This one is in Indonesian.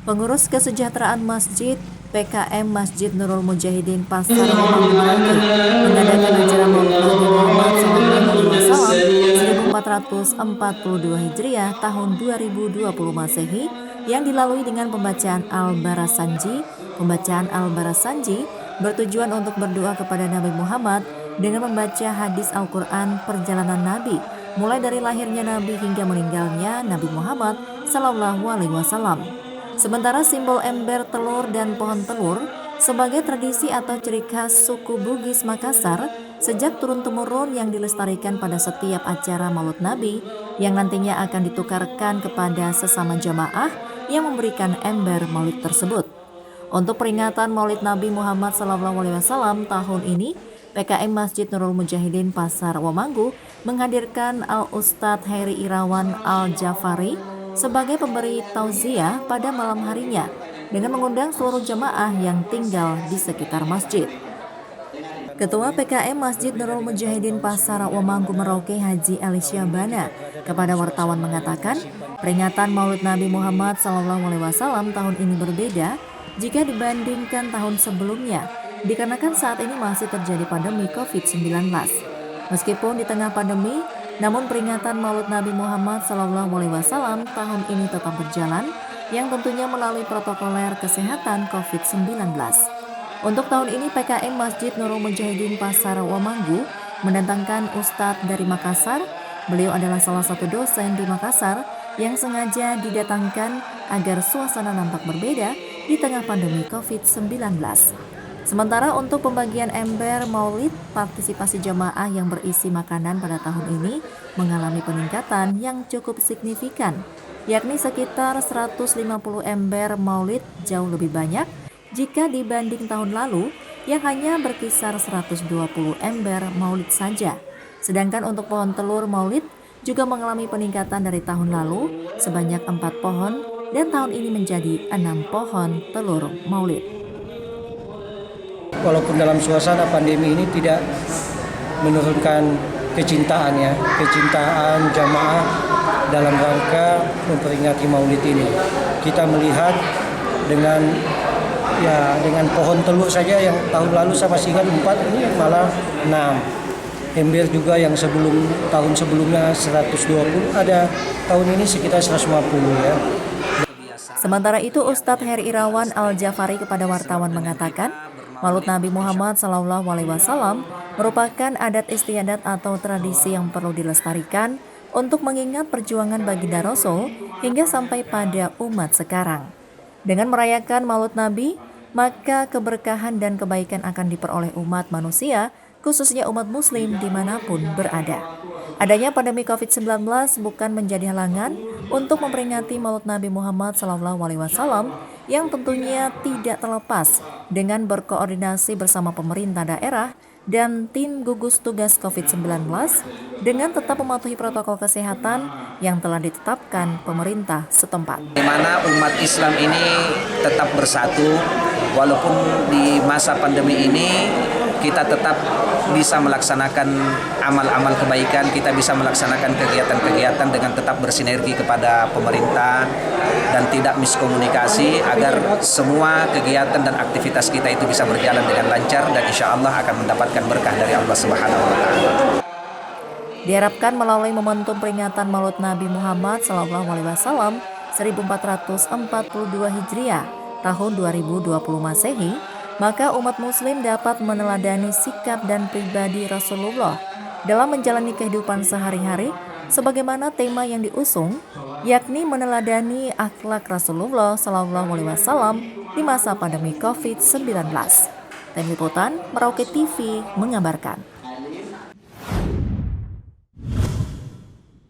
Pengurus Kesejahteraan Masjid PKM Masjid Nurul Mujahidin Pasar Rembang Merauke mengadakan acara Maulid Nabi Muhammad SAW 1442 Hijriah tahun 2020 Masehi yang dilalui dengan pembacaan Al-Barasanji. Pembacaan Al-Barasanji bertujuan untuk berdoa kepada Nabi Muhammad dengan membaca hadis Al-Quran perjalanan Nabi, mulai dari lahirnya Nabi hingga meninggalnya Nabi Muhammad SAW. Sementara simbol ember telur dan pohon telur sebagai tradisi atau ciri khas suku Bugis Makassar sejak turun-temurun yang dilestarikan pada setiap acara Maulid Nabi yang nantinya akan ditukarkan kepada sesama jamaah yang memberikan ember maulid tersebut. Untuk peringatan Maulid Nabi Muhammad SAW tahun ini, PKM Masjid Nurul Mujahidin Pasar Wamanggu menghadirkan Al-Ustadz Heri Irawan Al-Jafari sebagai pemberi tauziah pada malam harinya dengan mengundang seluruh jamaah yang tinggal di sekitar masjid. Ketua PKM Masjid Nurul Mujahidin Pasar Wamanggu Merauke Haji Ali Syabana kepada wartawan mengatakan, peringatan Maulid Nabi Muhammad SAW tahun ini berbeda jika dibandingkan tahun sebelumnya, dikarenakan saat ini masih terjadi pandemi COVID-19. Meskipun di tengah pandemi, namun peringatan Maulid Nabi Muhammad SAW tahun ini tetap berjalan, yang tentunya melalui protokoler kesehatan COVID-19. Untuk tahun ini PKM Masjid Nurul Mujahidin Pasar Wamanggu mendatangkan Ustadz dari Makassar. Beliau adalah salah satu dosen di Makassar yang sengaja didatangkan agar suasana nampak berbeda di tengah pandemi COVID-19. Sementara untuk pembagian ember maulid, partisipasi jamaah yang berisi makanan pada tahun ini mengalami peningkatan yang cukup signifikan, yakni sekitar 150 ember maulid, jauh lebih banyak jika dibanding tahun lalu yang hanya berkisar 120 ember maulid saja. Sedangkan untuk pohon telur maulid juga mengalami peningkatan dari tahun lalu sebanyak 4 pohon dan tahun ini menjadi 6 pohon telur maulid. Walaupun dalam suasana pandemi ini tidak menurunkan kecintaan jamaah dalam rangka memperingati maulid ini. Kita melihat dengan pohon telur saja yang tahun lalu saya masih ingat 4, ini malah 6. Ember juga yang tahun sebelumnya 120, ada tahun ini sekitar 150 ya. Sementara itu Ustadz Heri Irawan Al-Jafari kepada wartawan mengatakan, Maulid Nabi Muhammad SAW merupakan adat istiadat atau tradisi yang perlu dilestarikan untuk mengingat perjuangan baginda Rasul hingga sampai pada umat sekarang. Dengan merayakan Maulid Nabi, maka keberkahan dan kebaikan akan diperoleh umat manusia, khususnya umat muslim dimanapun berada. Adanya pandemi COVID-19 bukan menjadi halangan untuk memperingati Maulid Nabi Muhammad SAW yang tentunya tidak terlepas dengan berkoordinasi bersama pemerintah daerah dan tim gugus tugas COVID-19 dengan tetap mematuhi protokol kesehatan yang telah ditetapkan pemerintah setempat. Di mana umat Islam ini tetap bersatu walaupun di masa pandemi ini kita tetap bisa melaksanakan amal-amal kebaikan, kita bisa melaksanakan kegiatan-kegiatan dengan tetap bersinergi kepada pemerintah dan tidak miskomunikasi agar semua kegiatan dan aktivitas kita itu bisa berjalan dengan lancar dan insya Allah akan mendapatkan berkah dari Allah Subhanahu wa Ta'ala. Diharapkan melalui momentum peringatan Maulid Nabi Muhammad SAW 1442 Hijriah tahun 2020 Masehi, maka umat muslim dapat meneladani sikap dan pribadi Rasulullah dalam menjalani kehidupan sehari-hari sebagaimana tema yang diusung, yakni meneladani akhlak Rasulullah SAW di masa pandemi COVID-19. Tim Liputan Merauke TV mengabarkan.